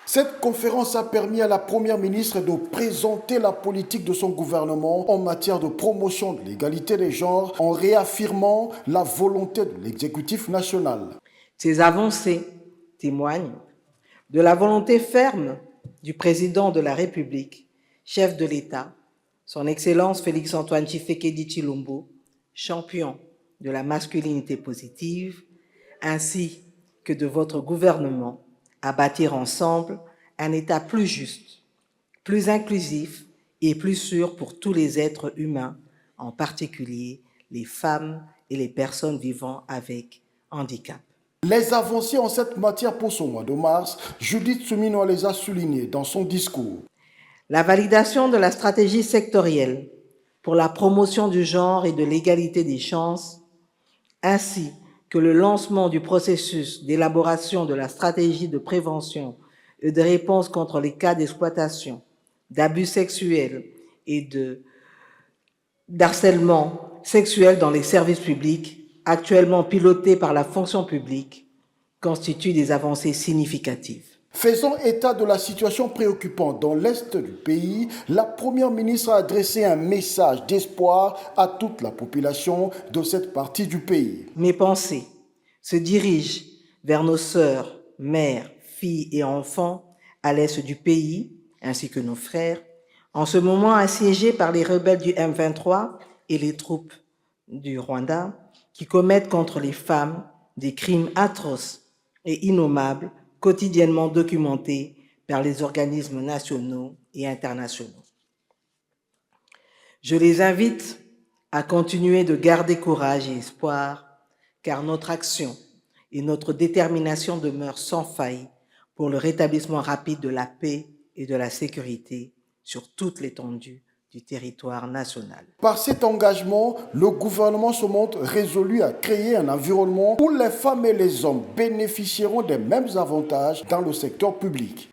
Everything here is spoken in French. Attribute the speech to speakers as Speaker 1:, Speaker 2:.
Speaker 1: Cette conférence a permis à la Première ministre de présenter la politique de son gouvernement en matière de promotion de l'égalité des genres en réaffirmant la volonté de l'exécutif national.
Speaker 2: Ces avancées témoignent de la volonté ferme du président de la République, chef de l'État, son Excellence Félix-Antoine Tshisekedi Tshilombo, champion de la masculinité positive, ainsi que de votre gouvernement à bâtir ensemble un État plus juste, plus inclusif et plus sûr pour tous les êtres humains, en particulier les femmes et les personnes vivant avec handicap.
Speaker 1: Les avancées en cette matière pour ce mois de mars, Judith Soumino les a soulignées dans son discours.
Speaker 2: La validation de la stratégie sectorielle pour la promotion du genre et de l'égalité des chances, ainsi que le lancement du processus d'élaboration de la stratégie de prévention et de réponse contre les cas d'exploitation, d'abus sexuels et d'harcèlement sexuel dans les services publics, actuellement pilotés par la fonction publique, constituent des avancées significatives.
Speaker 1: Faisant état de la situation préoccupante dans l'Est du pays, la Première ministre a adressé un message d'espoir à toute la population de cette partie du pays.
Speaker 2: Mes pensées se dirigent vers nos sœurs, mères, filles et enfants à l'Est du pays, ainsi que nos frères, en ce moment assiégés par les rebelles du M23 et les troupes du Rwanda, qui commettent contre les femmes des crimes atroces et innommables, quotidiennement documentés par les organismes nationaux et internationaux. Je les invite à continuer de garder courage et espoir, car notre action et notre détermination demeurent sans faille pour le rétablissement rapide de la paix et de la sécurité sur toute l'étendue du territoire national.
Speaker 1: Par cet engagement, le gouvernement se montre résolu à créer un environnement où les femmes et les hommes bénéficieront des mêmes avantages dans le secteur public.